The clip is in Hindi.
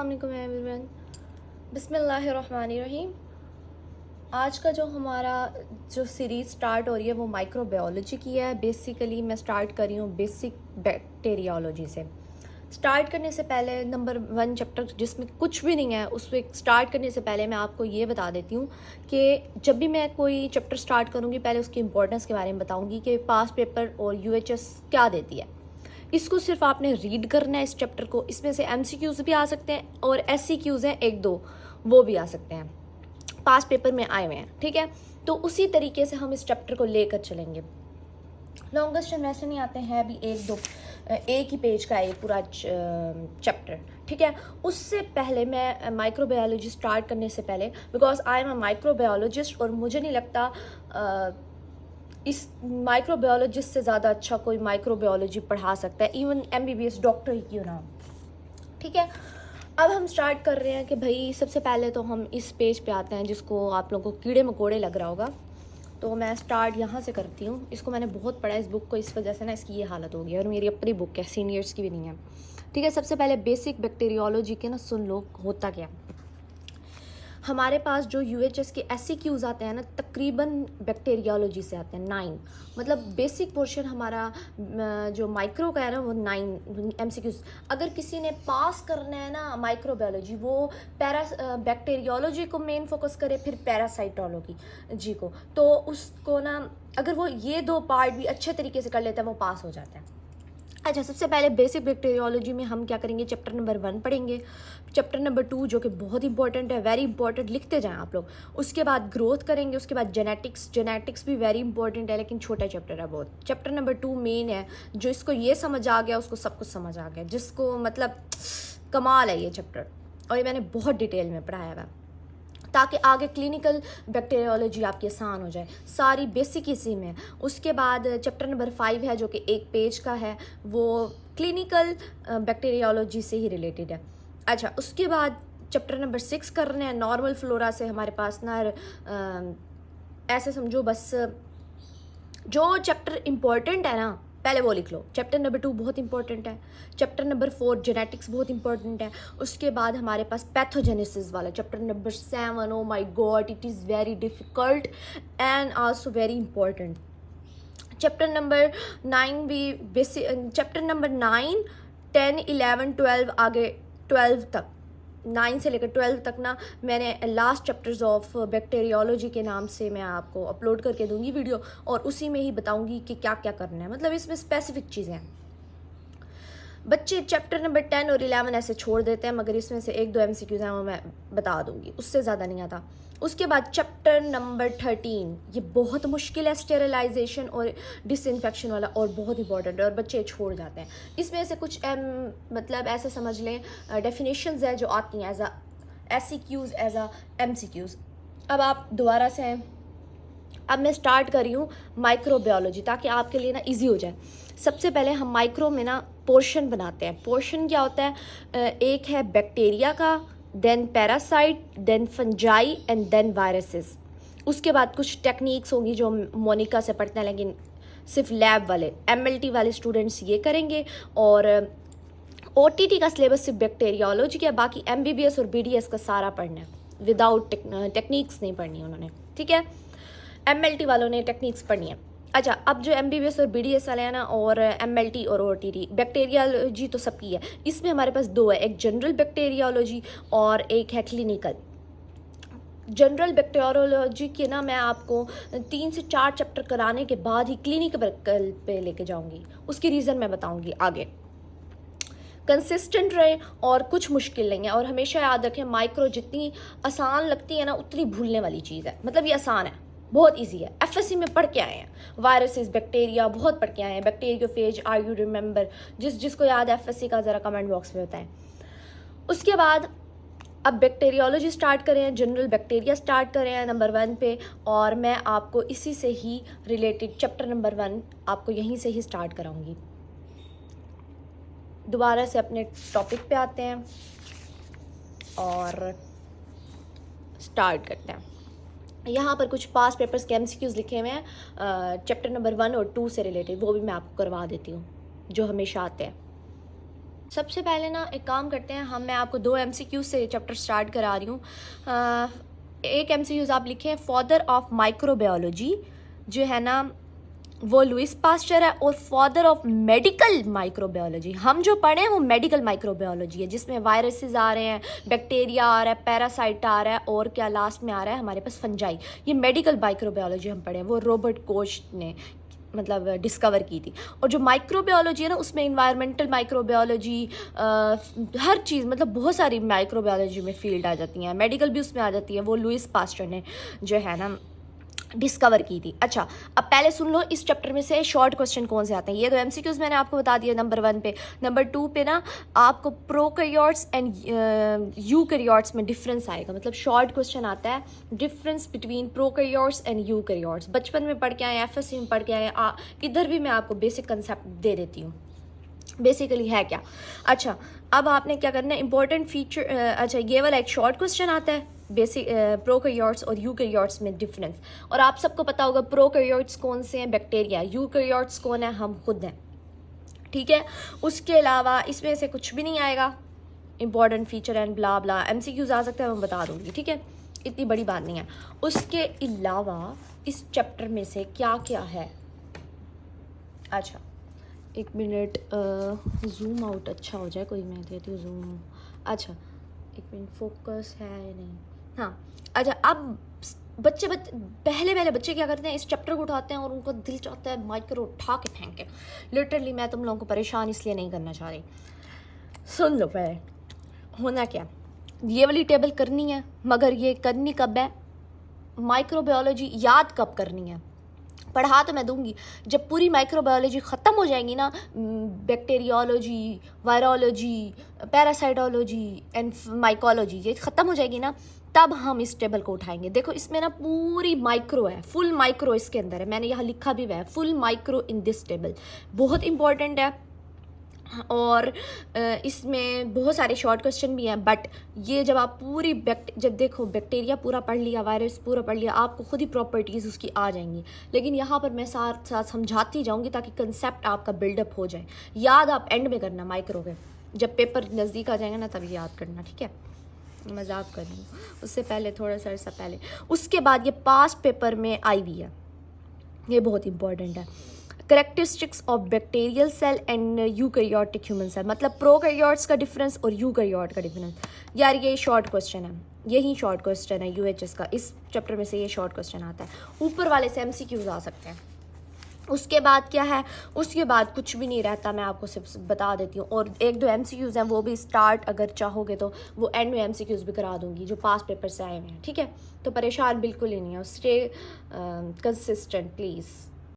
अस्सलाम वालेकुम एवरीवन। बिस्मिल्लाहिर्रहमानिर्रहीम। आज का जो सीरीज़ स्टार्ट हो रही है वो माइक्रोबायोलॉजी की है। बेसिकली मैं स्टार्ट कर रही हूँ बेसिक बैक्टीरियोलॉजी से। स्टार्ट करने से पहले नंबर 1 चैप्टर जिसमें कुछ भी नहीं है उसको स्टार्ट करने से पहले मैं आपको ये बता देती हूँ कि जब भी मैं कोई चैप्टर स्टार्ट करूँगी पहले उसकी इंपॉर्टेंस के बारे में बताऊँगी कि पास पेपर और यूएचएस क्या देती है। इसको सिर्फ आपने रीड करना है इस चैप्टर को। इसमें से एमसीक्यूज़ भी आ सकते हैं और एससीक्यूज़ हैं 1-2, वो भी आ सकते हैं, पास पेपर में आए हुए हैं। ठीक है, तो उसी तरीके से हम इस चैप्टर को लेकर चलेंगे। लॉन्गेस्ट वैसे नहीं आते हैं, अभी एक ही पेज का है पूरा चैप्टर। ठीक है, उससे पहले मैं माइक्रोबायोलॉजी स्टार्ट करने से पहले, because I am a microbiologist और मुझे नहीं लगता इस माइक्रोबायोलॉजिस्ट से ज़्यादा अच्छा कोई माइक्रोबायोलॉजी पढ़ा सकता है, इवन एमबीबीएस डॉक्टर ही क्यों ना हो। ठीक है, अब हम स्टार्ट कर रहे हैं कि भाई सबसे पहले तो हम इस पेज पे आते हैं जिसको आप लोगों को कीड़े मकोड़े लग रहा होगा। तो मैं स्टार्ट यहाँ से करती हूँ। इसको मैंने बहुत पढ़ा इस बुक को, इस वजह से ना इसकी ये हालत हो गई और मेरी अपनी बुक है, सीनियर्स की भी नहीं है। ठीक है, सबसे पहले बेसिक बैक्टीरियोलॉजी के ना सुन लो होता क्या। हमारे पास जो यूएचएस के एससीक्यूज़ आते हैं ना तकरीबन बैक्टीरियोलॉजी से आते हैं 9। मतलब बेसिक पोर्शन हमारा जो माइक्रो का है ना वो 9 एमसीक्यूज़। अगर किसी ने पास करना है ना माइक्रोबायोलॉजी, वो बैक्टीरियोलॉजी को मेन फोकस करे, फिर पैरासाइटोलॉजी जी को, तो उसको ना अगर वो ये 2 पार्ट भी अच्छे तरीके से कर लेता है वो पास हो जाता है। अच्छा, सबसे पहले बेसिक बैक्टीरियोलॉजी में हम क्या करेंगे, चैप्टर नंबर 1 पढ़ेंगे, चैप्टर नंबर 2 जो कि बहुत इंपॉर्टेंट है, वेरी इंपॉर्टेंट, लिखते जाएं आप लोग। उसके बाद ग्रोथ करेंगे, उसके बाद जेनेटिक्स भी वेरी इंपॉर्टेंट है लेकिन छोटा चैप्टर है बहुत। चैप्टर नंबर 2 मेन है, जो इसको ये समझ आ गया उसको सब कुछ समझ आ गया, जिसको मतलब कमाल है ये चैप्टर, और ये मैंने बहुत डिटेल में पढ़ाया हुआ ताकि आगे क्लिनिकल बैक्टीरियोलॉजी आपकी आसान हो जाए। सारी बेसिक इसी में। उसके बाद चैप्टर नंबर 5 है जो कि 1 पेज का है, वो क्लिनिकल बैक्टीरियोलॉजी से ही रिलेटेड है। अच्छा, उसके बाद चैप्टर नंबर 6 कर रहे हैं नॉर्मल फ्लोरा से। हमारे पास ना ऐसे समझो बस जो चैप्टर इम्पोर्टेंट है ना पहले वो लिख लो। चैप्टर नंबर 2 बहुत इंपॉर्टेंट है, चैप्टर नंबर 4 जेनेटिक्स बहुत इंपॉर्टेंट है। उसके बाद हमारे पास पैथोजेनेसिस वाला chapter number 7, oh my God it is very difficult and also very important. Chapter number 9 भी बेसिक, चैप्टर नंबर 9, 10, 11, 12 आगे 12 तक, 9 से लेकर 12 तक ना मैंने लास्ट चैप्टर्स ऑफ बैक्टीरियोलॉजी के नाम से मैं आपको अपलोड करके दूंगी वीडियो, और उसी में ही बताऊंगी कि क्या क्या करना है। मतलब इसमें स्पेसिफिक चीज़ें हैं। बच्चे चैप्टर नंबर 10 और 11 ऐसे छोड़ देते हैं, मगर इसमें से 1-2 एमसीक्यूज़ हैं वो मैं बता दूंगी, उससे ज़्यादा नहीं आता। उसके बाद चैप्टर नंबर 13, ये बहुत मुश्किल है, स्टेरिलाइजेशन और डिसइंफेक्शन वाला, और बहुत इंपॉर्टेंट है और बच्चे छोड़ जाते हैं। इसमें से कुछ मतलब ऐसे समझ लें डेफिनेशंस है जो आती हैं as a SCQs, as a MCQs. अब आप दोबारा से, अब मैं स्टार्ट कर रही हूँ माइक्रोबायोलॉजी ताकि आपके लिए ना इजी हो जाए। सबसे पहले हम माइक्रो में ना पोर्शन बनाते हैं। पोर्शन क्या होता है, एक है बैक्टीरिया का, then parasite, then fungi and then viruses. उसके बाद कुछ टेक्निक्स होंगी जो मोनिका से पढ़ते हैं, लेकिन सिर्फ लैब वाले एमएलटी वाले स्टूडेंट्स ये करेंगे, और ओटीटी का सिलेबस सिर्फ बैक्टीरियोलॉजी का, बाकी एमबीबीएस और बीडीएस का सारा पढ़ना है, विदाउट टेक्निक्स नहीं पढ़नी उन्होंने। ठीक है, एमएलटी वालों ने टेक्निक्स पढ़नी है। अच्छा, अब जो एमबीबीएस और बीडीएस वाले हैं ना, और एमएलटी और ओटीटी, बैक्टीरियोलॉजी तो सबकी है। इसमें हमारे पास 2 है, एक जनरल बैक्टीरियोलॉजी और एक है क्लिनिकल। जनरल बैक्टीरियोलॉजी के ना मैं आपको 3 से 4 चैप्टर कराने के बाद ही क्लिनिकल पे लेके जाऊंगी, उसकी रीज़न मैं बताऊंगी आगे। कंसिस्टेंट रहे और कुछ मुश्किल नहीं है, और हमेशा याद रखें माइक्रो जितनी आसान लगती है ना उतनी भूलने वाली चीज़ है। मतलब ये आसान है, बहुत इजी है, एफएससी में पढ़ के आए हैं। वायरसेस, बैक्टीरिया बहुत पढ़ के आए हैं, बैक्टीरियोफेज, आर यू रिमेंबर, जिसको याद है एफएससी का ज़रा कमेंट बॉक्स में बताएं। उसके बाद अब बैक्टीरियोलॉजी स्टार्ट करें हैं, जनरल बैक्टीरिया स्टार्ट करें हैं नंबर 1 पे, और मैं आपको इसी से ही रिलेटेड चैप्टर नंबर 1 आपको यहीं से ही स्टार्ट कराऊंगी। दोबारा से अपने टॉपिक पे आते हैं और स्टार्ट करते हैं। यहाँ पर कुछ पास पेपर्स के एमसीक्यूज़ लिखे हुए हैं चैप्टर नंबर 1 और 2 से रिलेटेड, वो भी मैं आपको करवा देती हूँ जो हमेशा आते हैं। सबसे पहले ना एक काम करते हैं मैं आपको 2 MCQ से चैप्टर स्टार्ट करा रही हूँ। एक MCQs आप लिखें, फादर ऑफ माइक्रोबायोलॉजी जो है ना वो लुइस पास्चर है, और फादर ऑफ मेडिकल माइक्रोबायोलॉजी हम जो पढ़े हैं वो मेडिकल माइक्रोबायोलॉजी है, जिसमें वायरसेस आ रहे हैं, बैक्टीरिया आ रहा है, पैरासाइट आ रहा है, और क्या लास्ट में आ रहा है हमारे पास फंजाई। ये मेडिकल माइक्रोबायोलॉजी हम पढ़े हैं, वो रॉबर्ट कोच ने मतलब डिस्कवर की थी। और जो माइक्रोबायोलॉजी है ना उसमें इन्वायरमेंटल माइक्रोबायोलॉजी, हर चीज़ मतलब बहुत सारी माइक्रोबायोलॉजी में फील्ड आ जाती हैं, मेडिकल भी उसमें आ जाती है, वो लुइस पास्चर ने जो है ना डिस्कवर की थी। अच्छा, अब पहले सुन लो इस चैप्टर में से शॉर्ट क्वेश्चन कौन से आते हैं। ये तो MCQs मैंने आपको बता दिया नंबर 1 पे। नंबर 2 पे ना आपको प्रोकैरियोट्स एंड यूकैरियोट्स में डिफरेंस आएगा, मतलब शॉर्ट क्वेश्चन आता है difference between prokaryotes and eukaryotes. बचपन में पढ़ के आए, FSC में पढ़ के आए, इधर भी मैं आपको बेसिक कंसेप्ट दे देती हूँ बेसिकली है क्या। अच्छा, अब आपने क्या करना है, इंपॉर्टेंट फीचर। अच्छा, ये वाला एक शॉर्ट क्वेश्चन आता है बेसिक प्रोकैरियोट्स और यूकैरियोट्स में डिफरेंस। और आप सबको पता होगा प्रोकैरियोट्स कौन से हैं, बैक्टीरिया। यूकैरियोट्स कौन है, हम खुद हैं, ठीक है। उसके अलावा इसमें से कुछ भी नहीं आएगा, important feature and blah blah. MCQs आ सकते हैं, मैं बता दूंगी, ठीक है, इतनी बड़ी बात नहीं है। उसके अलावा इस चैप्टर में से क्या क्या है। अच्छा, 1 मिनट, जूम आउट अच्छा हो जाए कोई, मैं देती हूँ जूम। अच्छा 1 मिनट, फोकस है या नहीं, हाँ। अच्छा, अब पहले बच्चे क्या करते हैं, इस चैप्टर को उठाते हैं और उनको दिल चाहता है माइक्रो उठा के फेंके। लिटरली मैं तुम लोगों को परेशान इसलिए नहीं करना चाह रही। सुन लो पहले होना क्या, ये वाली टेबल करनी है, मगर ये करनी कब है, माइक्रोबायोलॉजी याद कब करनी है। पढ़ा तो मैं दूंगी, जब पूरी माइक्रोबायोलॉजी ख़त्म हो जाएगी ना, bacteriology, virology, parasitology and mycology ये ख़त्म हो जाएगी ना, तब हम इस टेबल को उठाएंगे। देखो इसमें ना पूरी माइक्रो है, फुल माइक्रो इसके अंदर है, मैंने यहाँ लिखा भी हुआ है full micro in this table. बहुत इंपॉर्टेंट है, और इसमें बहुत सारे शॉर्ट क्वेश्चन भी हैं। बट ये जब आप पूरी जब देखो बैक्टीरिया पूरा पढ़ लिया, वायरस पूरा पढ़ लिया, आपको खुद ही प्रॉपर्टीज़ उसकी आ जाएंगी। लेकिन यहाँ पर मैं साथ साथ समझाती जाऊँगी ताकि कंसेप्ट आपका बिल्डअप हो जाए। याद आप एंड में करना माइक्रो के, जब पेपर नज़दीक आ जाएगा ना तभी याद करना, ठीक है। मजाक कर रही हूँ, उससे पहले थोड़ा सा अर्सा पहले। उसके बाद ये पास्ट पेपर में आई हुई है, ये बहुत इंपॉर्टेंट है। Characteristics of bacterial cell and eukaryotic human cell, मतलब प्रोकैरियोट्स का डिफरेंस और यूकैरियोट का डिफरेंस। यार ये शॉर्ट क्वेश्चन है, यही शॉर्ट क्वेश्चन है UHS का, इस चैप्टर में से ये शॉर्ट क्वेश्चन आता है। ऊपर वाले से MCQs आ सकते हैं। उसके बाद क्या है, उसके बाद कुछ भी नहीं रहता, मैं आपको सिर्फ बता देती हूँ। और 1-2 MCQs हैं वो भी स्टार्ट अगर चाहोगे तो वो एंड में MCQs भी करा दूंगी जो पास पेपर से आए हुए हैं, ठीक है। तो परेशान बिल्कुल ही नहीं है, स्टे कंसिस्टेंट प्लीज़।